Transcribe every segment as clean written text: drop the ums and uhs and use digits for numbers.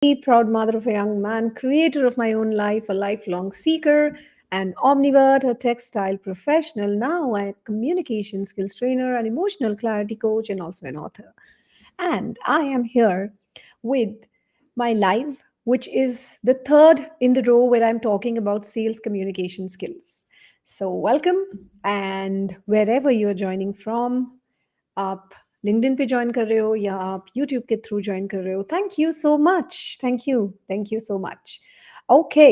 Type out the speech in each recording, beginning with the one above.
proud mother of a young man, creator of my own life, a lifelong seeker, an omnivore, a textile professional, now a communication skills trainer, an emotional clarity coach, and also an author. And I am here with my live, which is the third in the row where I'm talking about sales communication skills. So, welcome, and wherever you're joining from, आप LinkedIn पे join कर रहे हो या आप YouTube के through join कर रहे हो, thank you so much, thank you so much. Okay,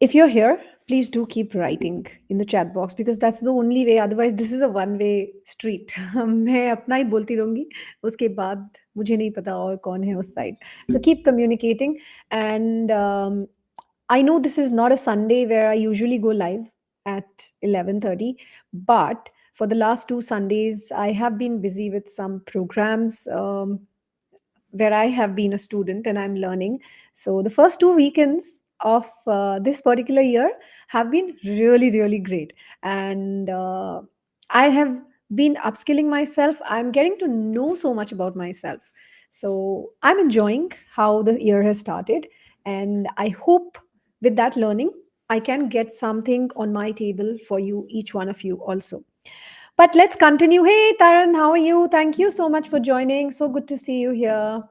if you're here, please do keep writing in the chat box because that's the only way. Otherwise, this is a one-way street. मैं अपना ही बोलती रहूंगी, उसके बाद मुझे नहीं पता और कौन है उस side. So keep communicating, and I know this is not a Sunday where I usually go live at 11:30, but for the last two Sundays, I have been busy with some programs. Where I have been a student and I'm learning. So the first two weekends of this particular year have been really, really great. And I have been upskilling myself. I'm getting to know so much about myself. So I'm enjoying how the year has started. And I hope with that learning, I can get something on my table for you, each one of you also. But let's continue. Hey, Taran, how are you? Thank you so much for joining. So good to see you here.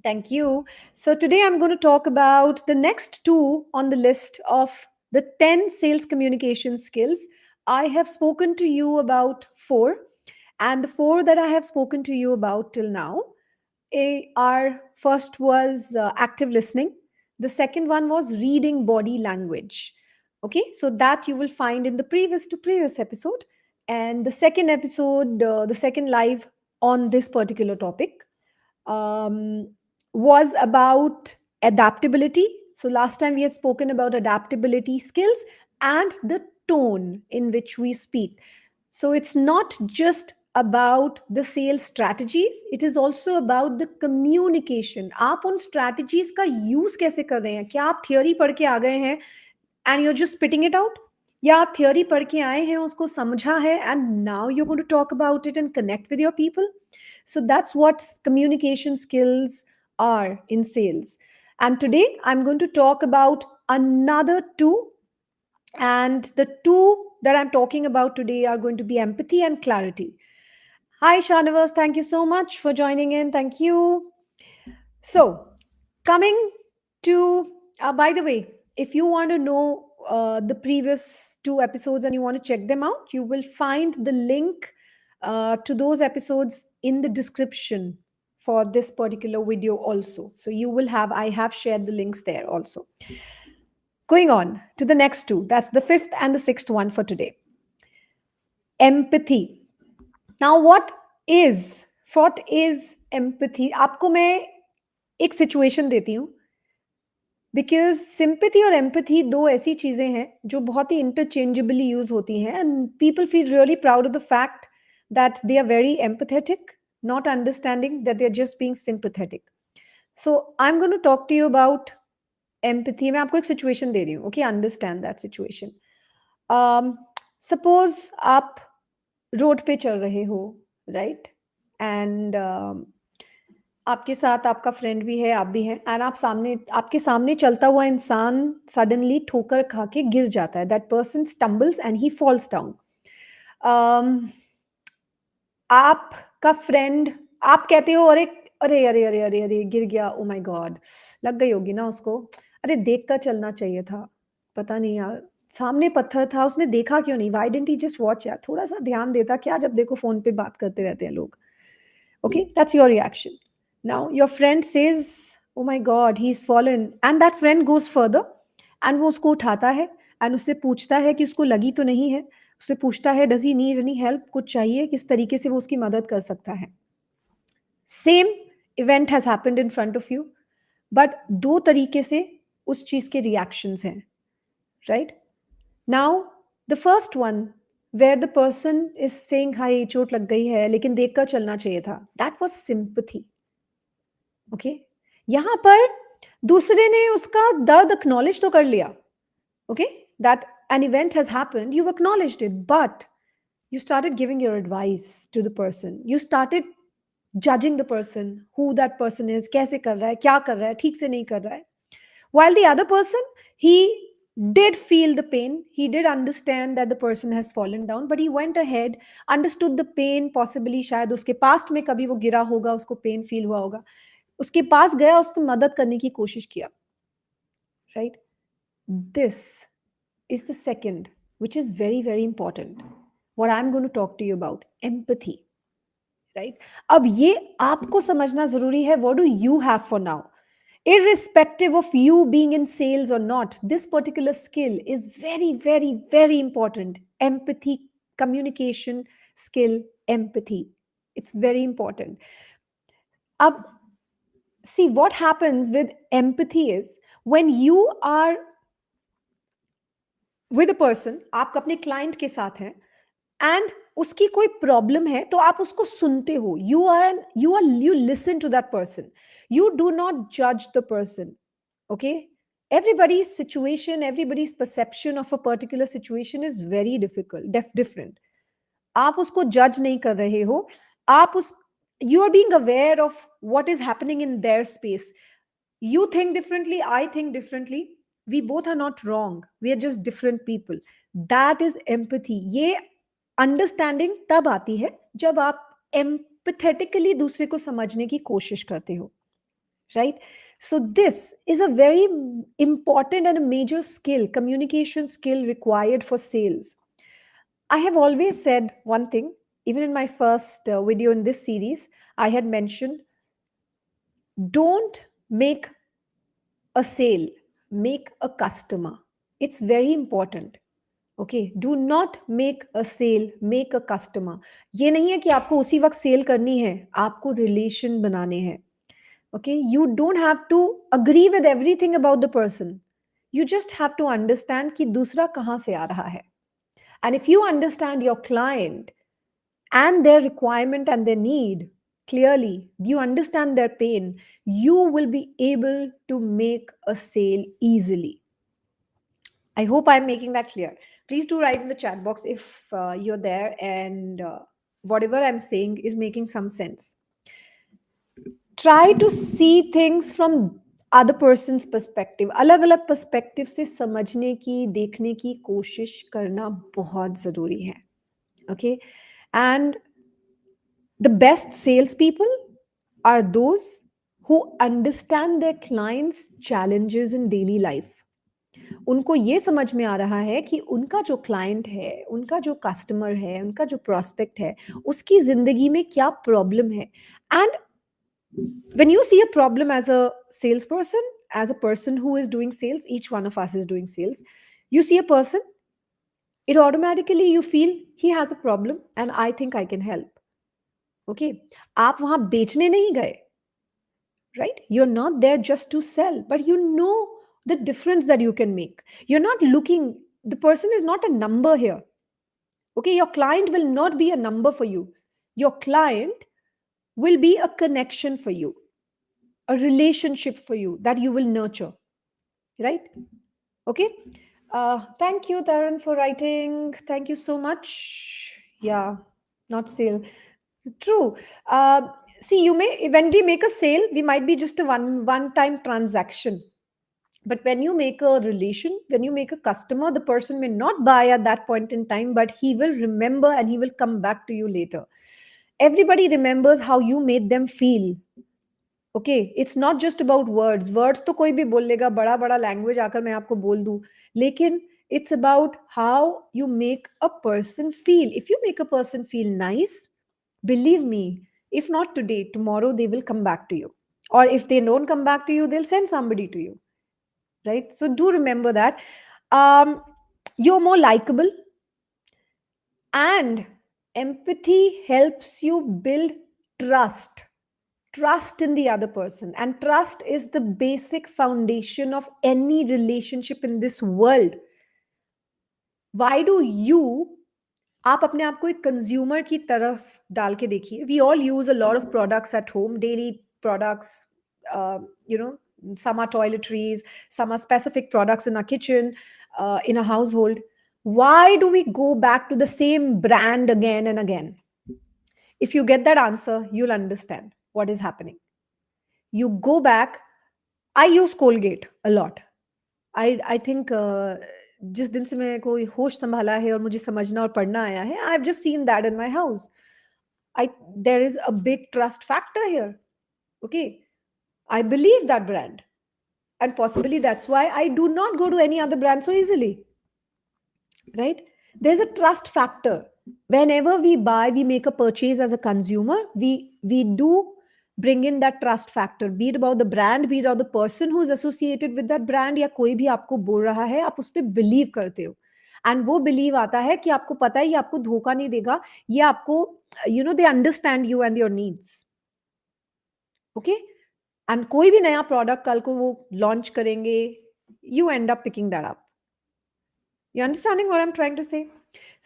Thank you. So, today I'm going to talk about the next two on the list of the 10 sales communication skills. I have spoken to you about four, and the four that I have spoken to you about till now our first was active listening, the second one was reading body language. Okay, so that you will find in the previous episode, and the second episode, the second live on this particular topic um, was about adaptability. So, last time we had spoken about adaptability skills and the tone in which we speak. So, it's not just about the sales strategies, it is also about the communication. आप उन strategies का use कैसे कर रहे हैं? क्या आप theory पढ़ के आ गए हैं and you're just spitting it out? या आप theory पढ़ के आए हैं, उसको समझा है, and now you're going to talk about it and connect with your people? So that's what communication skills are in sales. And today I'm going to talk about another two. And the two that I'm talking about today are going to be empathy and clarity. Hi, Shanavas. Thank you so much for joining in. Thank you. So, coming to, by the way, if you want to know the previous two episodes and you want to check them out, you will find the link to those episodes in the description for this particular video also. So, I have shared the links there also. Going on to the next two, that's the fifth and the sixth one for today. Empathy. Now, what is empathy? आपको मैं एक situation देती हूँ, because sympathy और empathy दो ऐसी चीजें हैं जो बहुत ही इंटरचेंजेबली यूज होती हैं, and people feel really proud of the fact that they are very empathetic, not understanding that they're just being sympathetic. So I'm going to talk to you about empathy. मैं आपको एक situation दे रही हूँ, okay? Understand that situation. Suppose आप road पे चल रहे हो, राइट? एंड आपके साथ आपका फ्रेंड भी है, आप भी हैं, एंड आपके सामने चलता हुआ इंसान सडनली ठोकर खा के गिर जाता है. That person stumbles and he falls down. आपका फ्रेंड, आप कहते हो अरे अरे अरे अरे अरे अरे गिर गया, ओ माय गॉड, लग गई होगी ना उसको. अरे देख कर चलना चाहिए था, पता नहीं यार, सामने पत्थर था, उसने देखा क्यों नहीं? Why didn't he just watch? यार थोड़ा सा ध्यान देता क्या, जब देखो फोन पे बात करते रहते हैं लोग. Okay, that's your reaction. Now your friend says, oh my God he is fallen, and that friend goes further and वो उसको उठाता है एंड उससे पूछता है कि उसको लगी तो नहीं है. उससे पूछता है does he need any help, कुछ चाहिए, किस तरीके से वो उसकी मदद कर सकता है. Same event has happened in front of you, but दो तरीके से उस चीज के रिएक्शंस हैं, right? Now the first one where the person is saying हाय चोट लग गई है लेकिन देखकर चलना चाहिए था, दैट वाज सिंपैथी. ओके, यहां पर दूसरे ने उसका दर्द एक्नॉलेज तो कर लिया. Okay, that an event has happened, you've acknowledged it, but you started giving your advice to the person. You started judging the person, who that person is, कैसे कर रहा है, क्या कर रहा है, ठीक से नहीं कर रहा है. While the other person, he did feel the pain. He did understand that the person has fallen down, but he went ahead, understood the pain. Possibly शायद उसके past में कभी वो गिरा होगा, उसको pain feel हुआ होगा. उसके पास गया, उसको मदद करने की कोशिश किया. Right? This is the second, which is very, very important. What I'm going to talk to you about, empathy. Right? अब ये आपको समझना जरूरी है. What do you have for now? Irrespective of you being in sales or not, this particular skill is very, very, very important. Empathy, communication skill, empathy. It's very important. Ab, see, what happens with empathy is when you are with a person, आप अपने client के साथ हैं, and उसकी कोई problem है तो आप उसको सुनते हो. You listen to that person. You do not judge the person. Okay, everybody's situation, everybody's perception of a particular situation is very different. आप उसको judge नहीं कर रहे हो. आप उस You are being aware of what is happening in their space. You think differently, I think differently. We both are not wrong. We are just different people. That is empathy. ये understanding तब आती है जब आप empathetically दूसरे को समझने की कोशिश करते हो. Right? So this is a very important and a major skill, communication skill required for sales. I have always said one thing, even in my first video in this series, I had mentioned, don't make a sale, make a customer. It's very important. Okay, do not make a sale, make a customer. ये नहीं है कि आपको उसी वक्त cell करनी है, आपको रिलेशन बनाने हैं. Okay, you don't have to agree with everything about the person. You just have to understand कि दूसरा कहाँ से आ रहा है. And if you understand your client and their requirement and their need clearly, you understand their pain, you will be able to make a sale easily. I hope I'm making that clear. Please do write in the chat box if you're there and whatever I'm saying is making some sense. Try to see things from other person's perspective. अलग अलग perspective से समझने की, देखने की कोशिश करना बहुत ज़रूरी है. Okay? And the best salespeople are those who understand their clients' challenges in daily life. उनको ये समझ में आ रहा है कि उनका जो क्लाइंट है, उनका जो कस्टमर है, उनका जो प्रोस्पेक्ट है, उसकी जिंदगी में क्या प्रॉब्लम है. And when you see a problem as a salesperson, as a person who is doing sales, each one of us is doing sales, you see a person, it automatically you feel he has a problem and I think I can help. Okay, आप वहां बेचने नहीं गए, right? You're not there just to sell, but you know the difference that you can make. You're not looking, the person is not a number here. Okay, your client will not be a number for you. Your client will be a connection for you, a relationship for you that you will nurture, right? Okay. Thank you, Taran, for writing. Thank you so much. Yeah, not sale. True. See, you may, when we make a sale, we might be just a one time transaction. But when you make a relation, when you make a customer, the person may not buy at that point in time, but he will remember and he will come back to you later. Everybody remembers how you made them feel. Okay, it's not just about words. Words तो कोई भी बोल लेगा, बड़ा बड़ा language आकर मैं आपको बोल दूं, लेकिन it's about how you make a person feel. If you make a person feel nice, believe me, if not today, tomorrow they will come back to you, or if they don't come back to you, they'll send somebody to you, right? So do remember that. um, you're more likable, and empathy helps you build trust in the other person, and trust is the basic foundation of any relationship in this world. Why do you, आप अपने आप को एक consumer की तरफ डाल के देखिए. We all use a lot of products at home, daily products, you know, some are toiletries, some are specific products in our kitchen, in a household. Why do we go back to the same brand again and again? If you get that answer, you'll understand what is happening. You go back. I use Colgate a lot. I think जिस दिन से मैं कोई होश संभाला है और मुझे समझना और पढ़ना आया है, I've just seen that in my house. I There is a big trust factor here. Okay, I believe that brand, and possibly that's why I do not go to any other brand so easily. Right? There's a trust factor. Whenever we buy, we make a purchase as a consumer, we do bring in that trust factor, be it about the brand, be it about the person who is associated with that brand, या कोई भी आपको बोल रहा है, आप उस पर बिलीव करते हो. एंड वो बिलीव आता है कि आपको पता है ये आपको धोखा नहीं देगा, ये आपको they understand you and your needs. Okay. And कोई भी नया प्रोडक्ट कल को वो लॉन्च करेंगे, you and up picking that up. You understanding what I'm trying to say?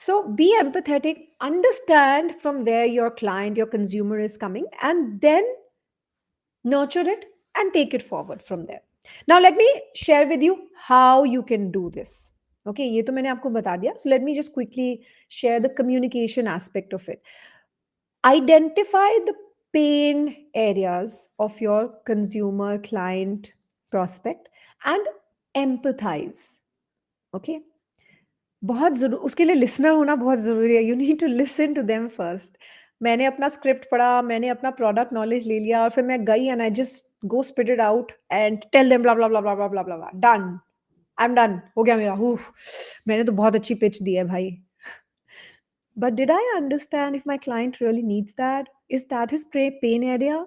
So be empathetic, understand from where your client, your consumer is coming, and then nurture it and take it forward from there. Now, let me share with you how you can do this. Okay, ये तो मैंने आपको बता दिया. So let me just quickly share the communication aspect of it. Identify the pain areas of your consumer, client, prospect, and empathize. Okay. बहुत ज़रूर उसके लिए लिसनर होना बहुत ज़रूरी है. You need to listen to them first. मैंने अपना स्क्रिप्ट पढ़ा, मैंने अपना प्रोडक्ट नॉलेज ले लिया और फिर मैं गई and I just go spit it out and tell them blah blah blah blah blah blah blah. Done. I am done. हो गया मेरा. मैंने तो बहुत अच्छी पिच दी है भाई. But did I understand if my client really needs that? Is that his pain area?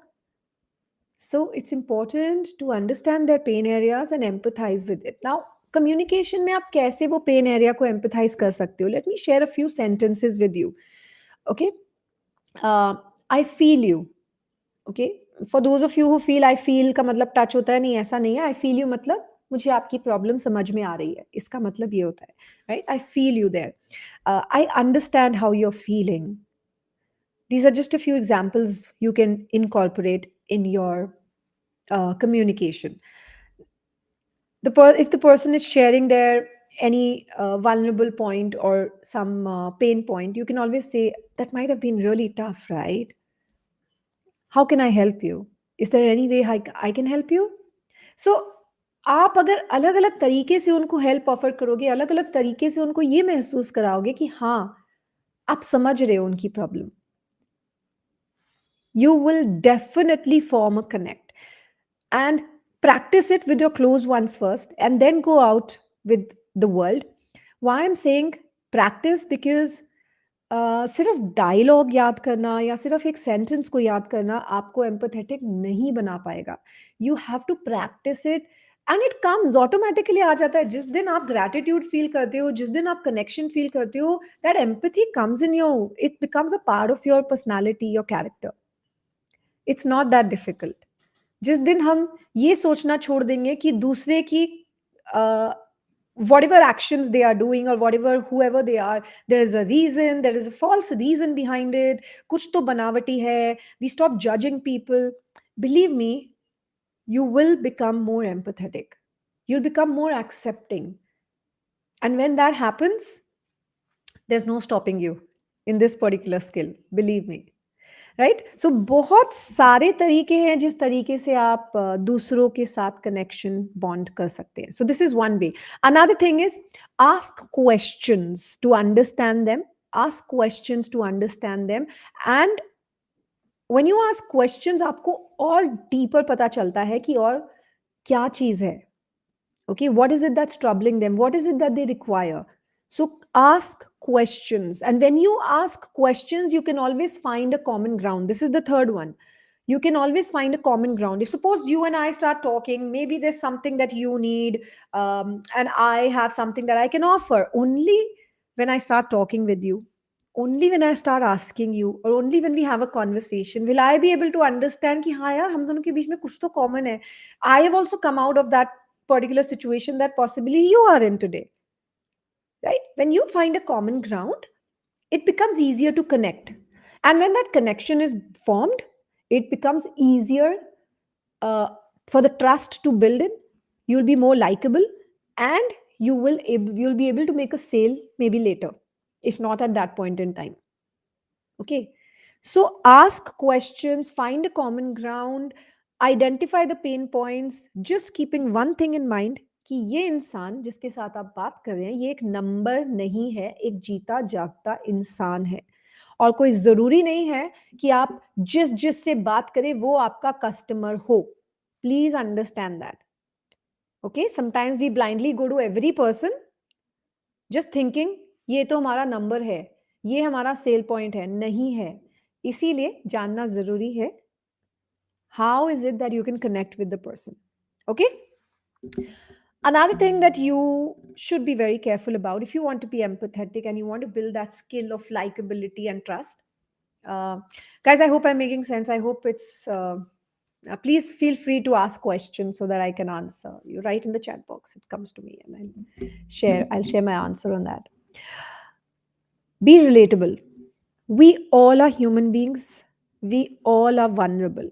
So it's important to understand their pain areas and empathize with it. Now, communication में आप कैसे वो pain area को empathize कर सकते हो? Let me share a few sentences with you. Okay? I feel you. Okay? For those of you who feel I feel का मतलब touch होता है, नहीं ऐसा नहीं है. I feel you मतलब मुझे आपकी problem समझ में आ रही है. इसका मतलब ये होता है. Right? I feel you there. I understand how you're feeling. These are just a few examples you can incorporate in your communication. If the person is sharing their any vulnerable point or some pain point, you can always say that might have been really tough, right? How can I help you? Is there any way I can help you? So आप अगर अलग अलग तरीके से उनको help offer करोगे, अलग अलग तरीके से उनको ये महसूस कराओगे कि हाँ आप समझ रहे हो उनकी problem, you will definitely form a connect. And practice it with your close ones first and then go out with the world. Why I'm saying practice? Because सिर्फ डायलॉग याद करना या सिर्फ एक सेंटेंस को याद करना आपको एम्पैथेटिक नहीं बना पाएगा. You have to practice it and it comes automatically. आ जाता है जिस दिन आप ग्रैटिट्यूड फील करते हो, जिस दिन आप कनेक्शन फील करते हो, that empathy comes in your, it becomes a part of your personality, your character. It's not that difficult. जिस दिन हम ये सोचना छोड़ देंगे कि दूसरे की whatever actions they are doing or whatever whoever they are, there is a reason, there is a false reason behind it, kuch to banawati hai, we stop judging people. Believe me, you will become more empathetic, you'll become more accepting, and when that happens, there's no stopping you in this particular skill, believe me. Right. So बहुत सारे तरीके हैं जिस तरीके से आप दूसरों के साथ कनेक्शन बॉन्ड कर सकते हैं. So this is one way. Another thing is ask questions to understand them. Ask questions to understand them. And when you ask questions आपको और डीपर पता चलता है कि और क्या चीज है. Okay, what is it that's troubling them? What is it that they require? So ask questions. And when you ask questions, you can always find a common ground. This is the third one. You can always find a common ground. If suppose you and I start talking, maybe there's something that you need, and I have something that I can offer. Only when I start talking with you, only when I start asking you, or only when we have a conversation, will I be able to understand कि हाँ यार हम दोनों के बीच में कुछ तो common है. I have also come out of that particular situation that possibly you are in today, right? When you find a common ground, it becomes easier to connect, and when that connection is formed, it becomes easier uh, for the trust to build in. You'll be more likable, and you'll be able to make a sale maybe later, if not at that point in time. Okay. So ask questions, find a common ground, identify the pain points, just keeping one thing in mind कि ये इंसान जिसके साथ आप बात कर रहे हैं ये एक नंबर नहीं है, एक जीता जागता इंसान है। और कोई ज़रूरी नहीं है कि आप जिससे बात करें वो आपका कस्टमर हो। Please understand that. Okay, sometimes we blindly go to every person just thinking ये तो हमारा नंबर है, ये हमारा सेल पॉइंट है, नहीं है। इसीलिए जानना ज़रूरी है, how is it that you can connect with the person? Okay? Another thing that you should be very careful about if you want to be empathetic and you want to build that skill of likability and trust. Uh, Guys, I hope I'm making sense. I hope it's. Please feel free to ask questions so that I can answer. You write in the chat box. It comes to me, and I'll share my answer on that. Be relatable. We all are human beings. We all are vulnerable.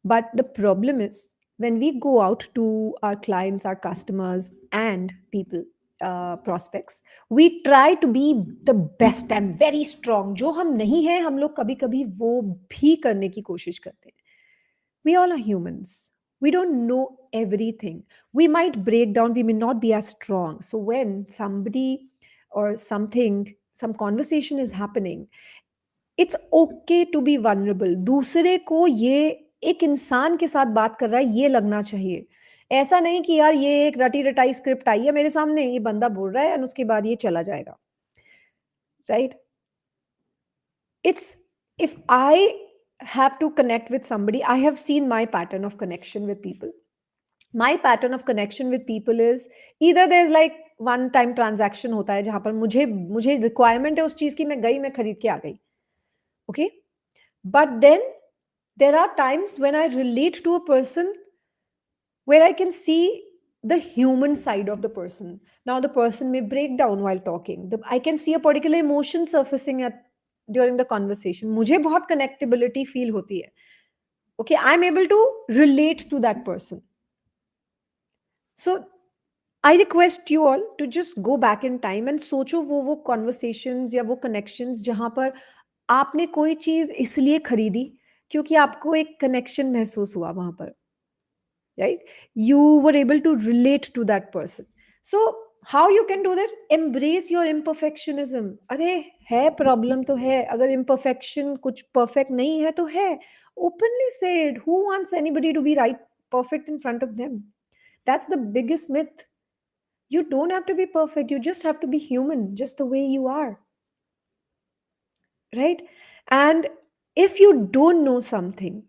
But the problem is when we go out to our clients, our customers, and people, prospects, we try to be the best and very strong. जो हम नहीं हैं, हम लोग कभी-कभी वो भी करने की कोशिश करते हैं. We all are humans. We don't know everything. We might break down. We may not be as strong. So when somebody or something, some conversation is happening, it's okay to be vulnerable. दूसरे को ये एक इंसान के साथ बात कर रहा है ये लगना चाहिए. ऐसा नहीं कि यार ये एक रटी रटाई स्क्रिप्ट आई है मेरे सामने, ये बंदा बोल रहा है और उसके बाद ये चला जाएगा. Right? It's if I have to connect with somebody, I have seen my pattern of connection with people. My pattern of connection with people is either there's like one time transaction होता है जहां पर मुझे मुझे requirement है उस चीज की, मैं गई, मैं खरीद के आ गई. Okay, but then there are times when I relate to a person where I can see the human side of the person. Now, the person may break down while talking. I can see a particular emotion surfacing during the conversation. मुझे बहुत connectability feel होती है. Okay, I'm able to relate to that person. So, I request you all to just go back in time and सोचो वो conversations या वो connections जहाँ पर आपने कोई चीज़ इसलिए खरीदी क्योंकि आपको एक connection महसूस हुआ वहाँ पर. Right, you were able to relate to that person. So how you can do that? Embrace your imperfectionism. अरे है प्रॉब्लम तो है, अगर imperfection कुछ perfect नहीं है तो है. Openly say it. Who wants anybody to be right perfect in front of them? That's the biggest myth. You don't have to be perfect, you just have to be human, just the way you are. Right? And if you don't know something,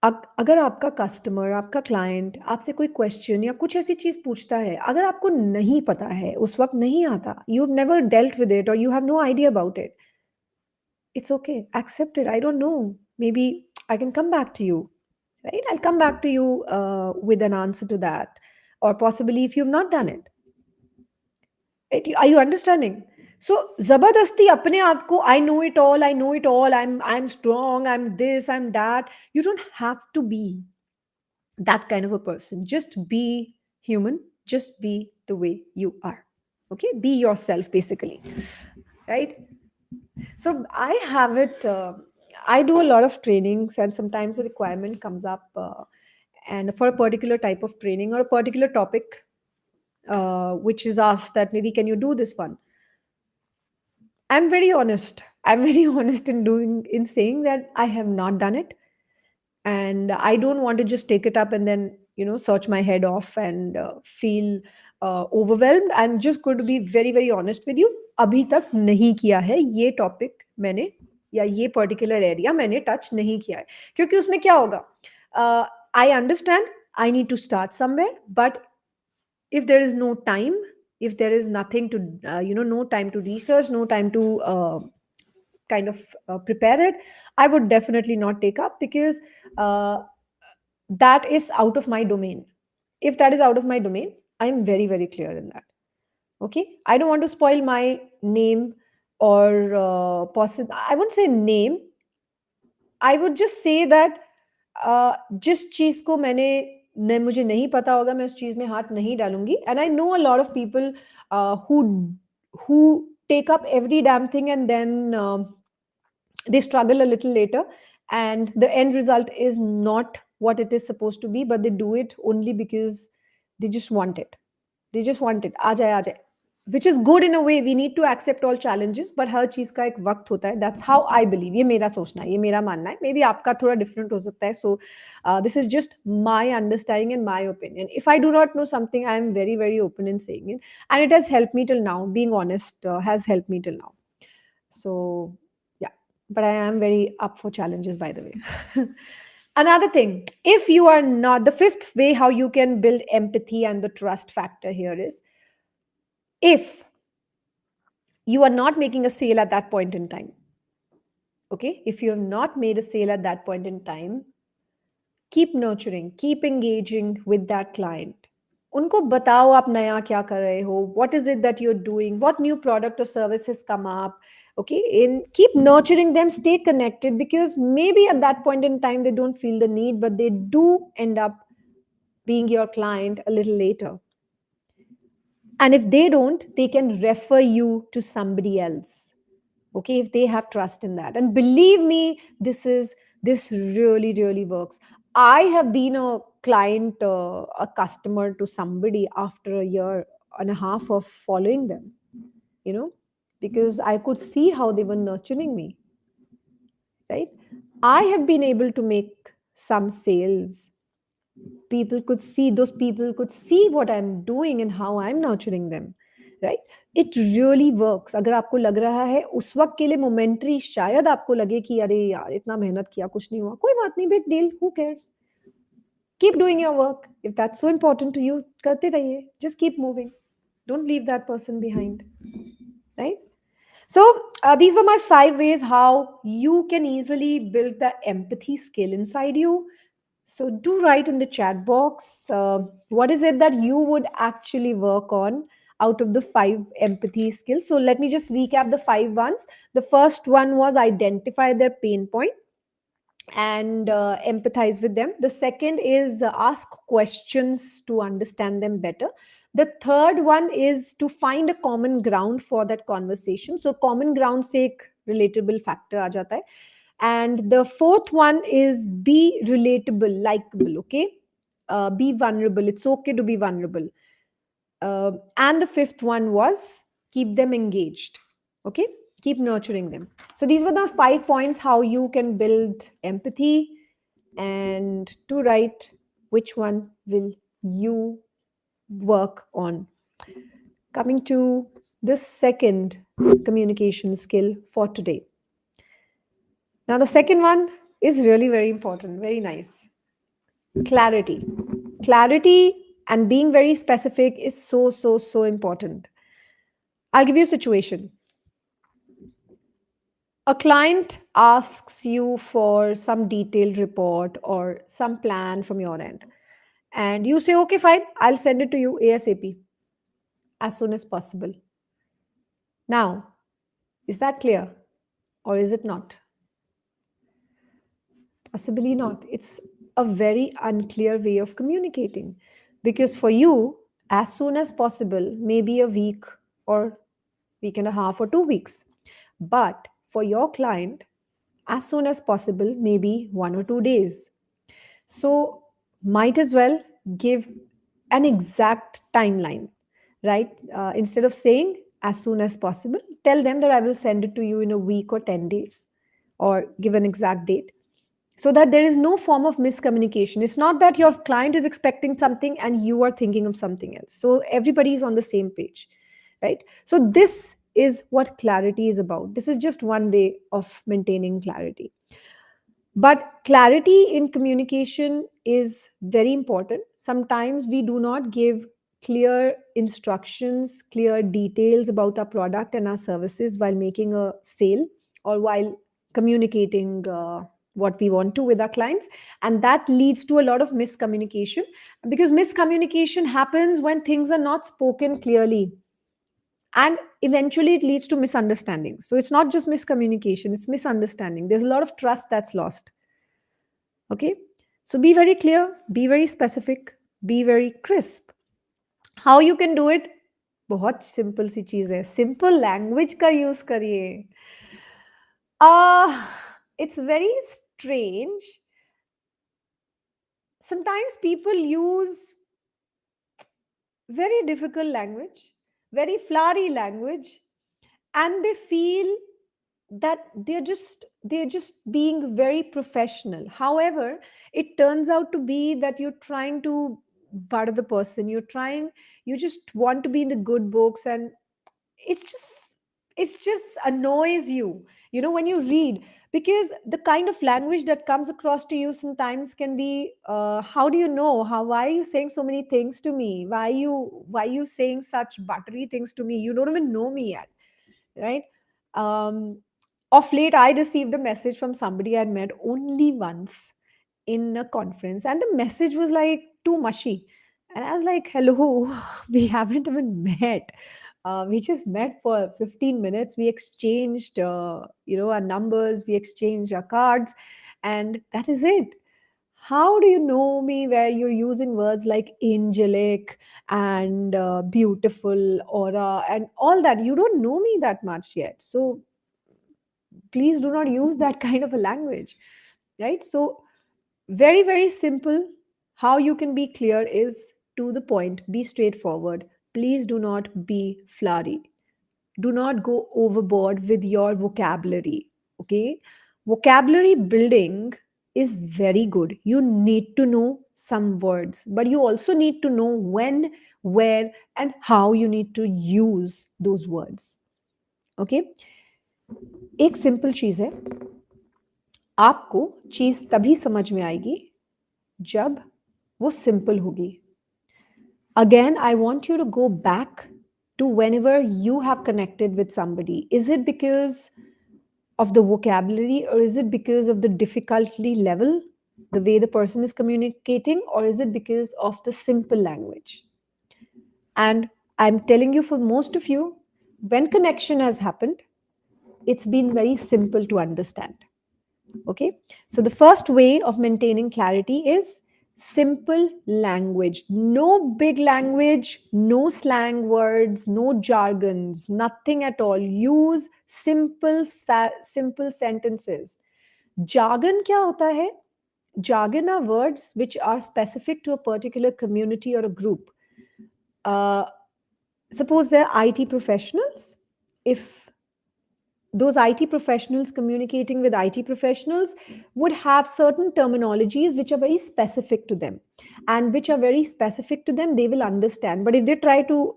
अगर आपका customer, आपका client आपसे कोई question या कुछ ऐसी चीज़ पूछता है, अगर आपको नहीं पता है, उस वक़्त नहीं आता, you have never dealt with it और you have no idea about it, it's okay, accept it. I don't know, maybe I can come back to you, right? I will come back to you with an answer to that और possibly if you have not done it. Are you understanding? So zabardasti apne aap ko, I know it all, I know it all, I'm strong, I'm this, I'm that. You don't have to be that kind of a person. Just be human, just be the way you are. Okay, be yourself basically. Right? So I have it, I do a lot of trainings and sometimes a requirement comes up, and for a particular type of training or a particular topic, which is asked that Nidhi, can you do this one? I'm very honest. I'm very honest in saying that I have not done it, and I don't want to just take it up and then search my head off and feel overwhelmed. I'm just going to be very very honest with you. अभी तक नहीं किया है ये topic मैंने, या ये particular area मैंने टच नहीं किया है, क्योंकि उसमें क्या होगा? I understand I need to start somewhere, but if there is no time, if there is nothing to no time to research, no time to kind of prepare it, I would definitely not take up, because uh, that is out of my domain. If that is out of my domain, I'm very very clear in that. Okay, I don't want to spoil my name, or possible, I wouldn't say name, I would just say that जिस चीज़ को मैंने मुझे नहीं पता होगा, मैं उस चीज़ में हाथ नहीं डालूँगी. And I know a lot of people who who take up every damn thing and then They struggle a little later, and the end result is not what it is supposed to be, but they do it only because they just want it. They just want it, आ जाए, which is good in a way. We need to accept all challenges, but हर चीज का एक वक्त होता है. That's how I believe. ये मेरा सोचना है, ये मेरा मानना है. Maybe आपका थोड़ा different हो सकता है. So this is just my understanding and my opinion. If I do not know something, I am very very open in saying it, and it has helped me till now. Being honest has helped me till now. So, yeah, but I am very up for challenges, by the way. Another thing, if you are not, the fifth way how you can build empathy and the trust factor here is, if you are not making a sale at that point in time, okay, if you have not made a sale at that point in time, keep nurturing, keep engaging with that client. उनको बताओ आप नया क्या कर रहे हो, what is it that you're doing, what new product or service has come up. Okay, in keep nurturing them, stay connected, because maybe at that point in time they don't feel the need, but they do end up being your client a little later. And if they don't, they can refer you to somebody else. Okay, if they have trust in that. And believe me, this really really works. I have been a client, a customer to somebody after a year and a half of following them, you know, because I could see how they were nurturing me, right? I have been able to make some sales. People could see, those people could see what I'm doing and how I'm nurturing them, right? It really works. अगर आपको लग रहा है उस वक्त के लिए momentary, शायद आपको लगे कि अरे यार इतना मेहनत किया कुछ नहीं हुआ, कोई बात नहीं, big deal, who cares. Keep doing your work. If that's so important to you, करते रहिए. Just keep moving. Don't leave that person behind, right? So these were my 5 ways how you can easily build the empathy skill inside you. So do write in the chat box, what is it that you would actually work on out of the 5 empathy skills. So let me just recap the 5 ones. The first one was identify their pain point and empathize with them. The second is ask questions to understand them better. The third one is to find a common ground for that conversation. So common ground से एक relatable factor आ जाता है. And the fourth one is be relatable, likable. Okay, be vulnerable. It's okay to be vulnerable. And the fifth one was keep them engaged. Okay, keep nurturing them. So these were the 5 points how you can build empathy, and to write which one will you work on. Coming to the second communication skill for today. Now, the second one is really very important, very nice. Clarity. Clarity and being very specific is so, so, so important. I'll give you a situation. A client asks you for some detailed report or some plan from your end, and you say, okay, fine, I'll send it to you ASAP, as soon as possible. Now, is that clear or is it not? Possibly not. It's a very unclear way of communicating, because for you, as soon as possible, maybe a week or week and a half or 2 weeks. But for your client, as soon as possible, maybe 1 or 2 days. So, might as well give an exact timeline, right? Instead of saying as soon as possible, tell them that I will send it to you in a week or 10 days, or give an exact date, so that there is no form of miscommunication. It's not that your client is expecting something and you are thinking of something else. So everybody is on the same page, right? So this is what clarity is about. This is just one way of maintaining clarity. But clarity in communication is very important. Sometimes we do not give clear instructions, clear details about our product and our services while making a sale or while communicating what we want to with our clients. And that leads to a lot of miscommunication, because miscommunication happens when things are not spoken clearly, and eventually it leads to misunderstanding. So it's not just miscommunication, it's misunderstanding. There's a lot of trust that's lost. Okay, so be very clear, be very specific, be very crisp. How you can do it? बहुत simple सी चीज है, simple language का use करिए. uh it's very strange. Sometimes people use very difficult language, very flowery language, and they feel that they're just being very professional. However, it turns out to be that you're trying to butter the person, you just want to be in the good books, and it's just it just annoys you, when you read, because the kind of language that comes across to you sometimes can be, how do you know, why are you saying so many things to me, why are you saying such buttery things to me, you don't even know me yet, right? um of late I received a message from somebody I'd met only once in a conference, and the message was like too mushy, and I was like, hello, we haven't even met. We just met for 15 minutes. We exchanged, our numbers, we exchanged our cards, and that is it. How do you know me where you're using words like angelic and beautiful, aura, and all that? You don't know me that much yet. So please do not use that kind of a language, right? So, very, very simple. How you can be clear is to the point, be straightforward. Please do not be flowery. Do not go overboard with your vocabulary. Okay? Vocabulary building is very good. You need to know some words, but you also need to know when, where, and how you need to use those words. Okay? एक simple चीज है, आपको चीज तभी समझ में आएगी जब वो सिंपल होगी. Again, I want you to go back to whenever you have connected with somebody. Is it because of the vocabulary, or is it because of the difficulty level, the way the person is communicating, or is it because of the simple language? And I'm telling you, for most of you, when connection has happened, it's been very simple to understand. Okay. So the first way of maintaining clarity is simple language. No big language, no slang words, no jargons, nothing at all. Use simple sentences. Jargon kya hota hai? Jargon are words which are specific to a particular community or a group. Uh, Suppose they're IT professionals. If those IT professionals communicating with IT professionals would have certain terminologies which are very specific to them, and which are very specific to them, they will understand. But if they try to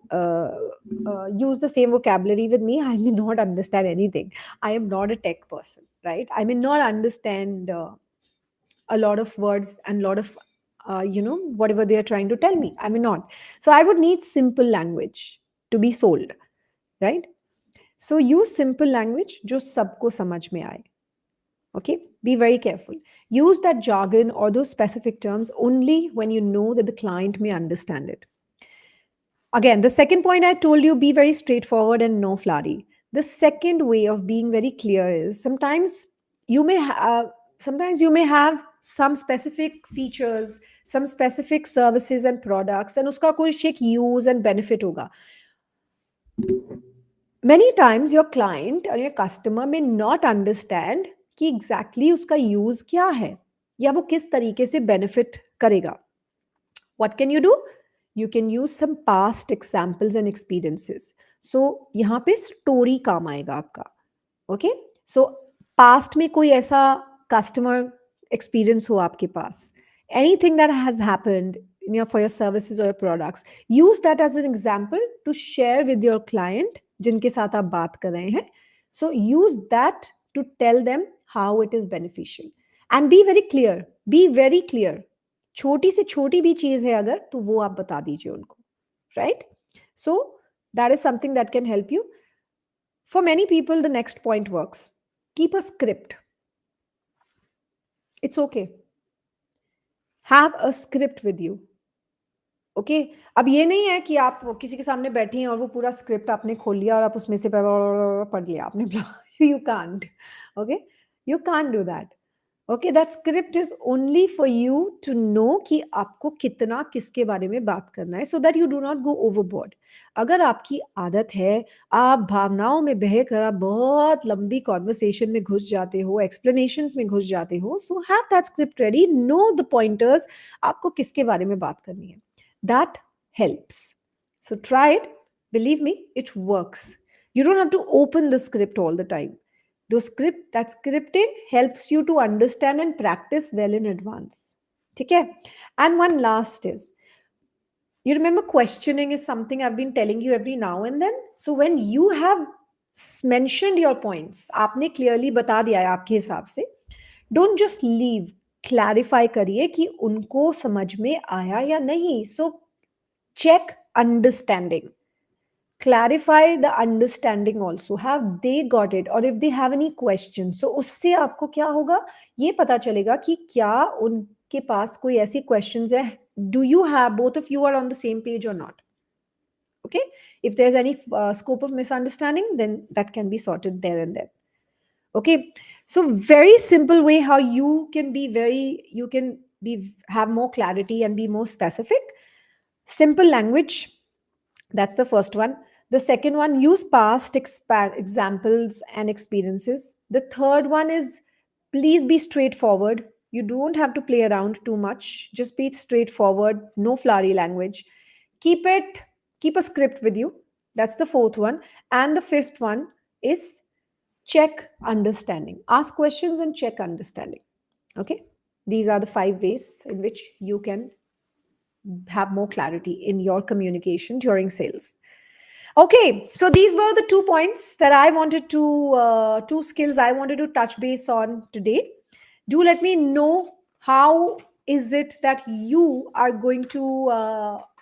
use the same vocabulary with me, I may not understand anything. I am not a tech person, right? I may not understand a lot of words and a lot of whatever they are trying to tell me. I may not. So I would need simple language to be sold, right? So use simple language जो सबको समझ में आए. Okay, be very careful. Use that jargon or those specific terms only when you know that the client may understand it. Again, the second point I told you, be very straightforward and no flowery. The second way of being very clear is sometimes you may have some specific features, some specific services and products, and uska koi shek use and benefit hoga. Many times your client or your customer may not understand कि exactly उसका use क्या है या वो किस तरीके से benefit करेगा. What can you do? You can use some past examples and experiences. So यहाँ पे story काम आएगा आपका. Okay? So past में कोई ऐसा customer experience हो आपके पास, anything that has happened for your services or your products, use that as an example to share with your client जिनके साथ आप बात कर रहे हैं. So use that to tell them how it is beneficial, and be very clear. Be very clear. छोटी से छोटी भी चीज है अगर, तो वो आप बता दीजिए उनको, right? So that is something that can help you. For many people, the next point works. Keep a script. It's okay. Have a script with you. Okay अब ये नहीं है कि आप किसी के सामने बैठी हैं और वो पूरा स्क्रिप्ट आपने खोल लिया और आप उसमें से पढ़ लिया आपने. You can't. Okay, you can't do that. Okay, that script is only for you to know कि आपको कितना किसके बारे में बात करना है, so that you do not go overboard. अगर आपकी आदत है, आप भावनाओं में बहकर आप बहुत लंबी कॉन्वर्सेशन में घुस जाते हो, एक्सप्लेनेशंस में घुस जाते हो, so have that script ready, know the pointers, आपको किसके बारे में बात करनी है. That helps. So try it. Believe me, it works. You don't have to open the script all the time. That scripting helps you to understand and practice well in advance. Okay. And one last is, you remember questioning is something I've been telling you every now and then. So when you have mentioned your points, आपने clearly बता दिया है आपके हिसाब से, don't just leave. Clarify करिए कि उनको समझ में आया या नहीं. So check understanding. Clarify the understanding also. Have they got it? Or if they have any questions, so उससे आपको क्या होगा, ये पता चलेगा कि क्या उनके पास कोई ऐसी questions है. Do you have, both of you are on the same page or not? Okay. If there's any scope of misunderstanding, then that can be sorted there and then. Okay. So very simple way how you can have more clarity and be more specific. Simple language, that's the first one. The second one, use past examples and experiences. The third one is, please be straightforward. You don't have to play around too much. Just be straightforward, no flowery language. Keep it, keep a script with you. That's the fourth one. And the fifth one is check understanding. Ask questions and check understanding. Okay. These are the 5 ways in which you can have more clarity in your communication during sales. Okay, so these were the 2 points that I wanted to, 2 skills I wanted to touch base on today. Do let me know how is it that you are going to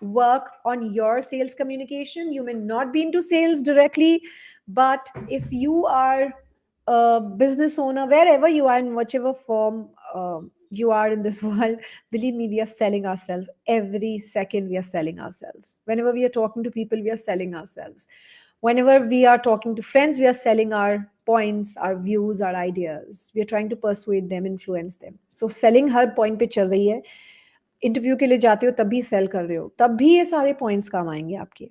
work on your sales communication. You may not be into sales directly, but if you are a business owner, wherever you are, in whichever form you are in this world, believe me, we are selling ourselves. Every second we are selling ourselves. Whenever we are talking to people, we are selling ourselves. Whenever we are talking to friends, we are selling our points, our views, our ideas. We are trying to persuade them, influence them. So selling her point पे चल रही है. Interview के लिए जाते हो तभी cell कर रहे हो, तब भी ये सारे पॉइंट्स काम आएंगे आपके.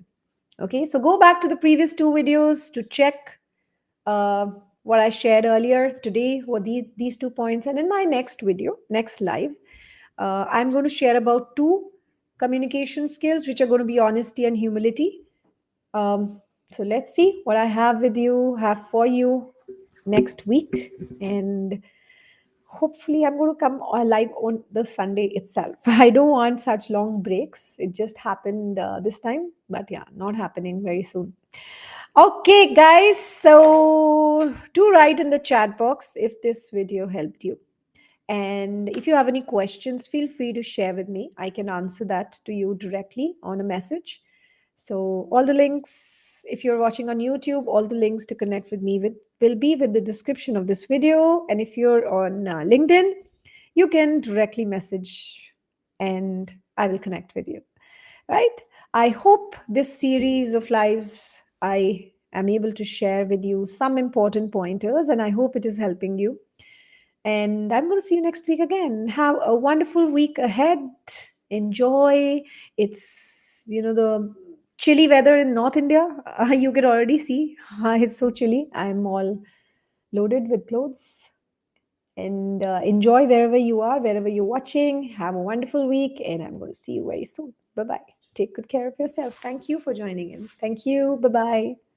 Okay, so go back to the previous 2 videos to check uh, what I shared earlier today were these 2 points. And in my next video, next live, I'm going to share about 2 communication skills, which are going to be honesty and humility. So let's see what I have for you next week. And hopefully I'm going to come live on the Sunday itself. I don't want such long breaks. It just happened this time, but yeah, not happening very soon. Okay, guys, so do write in the chat box if this video helped you. And if you have any questions, feel free to share with me. I can answer that to you directly on a message. So all the links, if you're watching on YouTube, all the links to connect with me will be with the description of this video. And if you're on LinkedIn, you can directly message and I will connect with you. Right? I hope this series of lives I am able to share with you some important pointers, and I hope it is helping you. And I'm going to see you next week again. Have a wonderful week ahead. Enjoy. It's, the chilly weather in North India. You can already see it's so chilly. I'm all loaded with clothes. And enjoy wherever you are, wherever you're watching. Have a wonderful week, and I'm going to see you very soon. Bye bye. Take good care of yourself. Thank you for joining in. Thank you. Bye bye.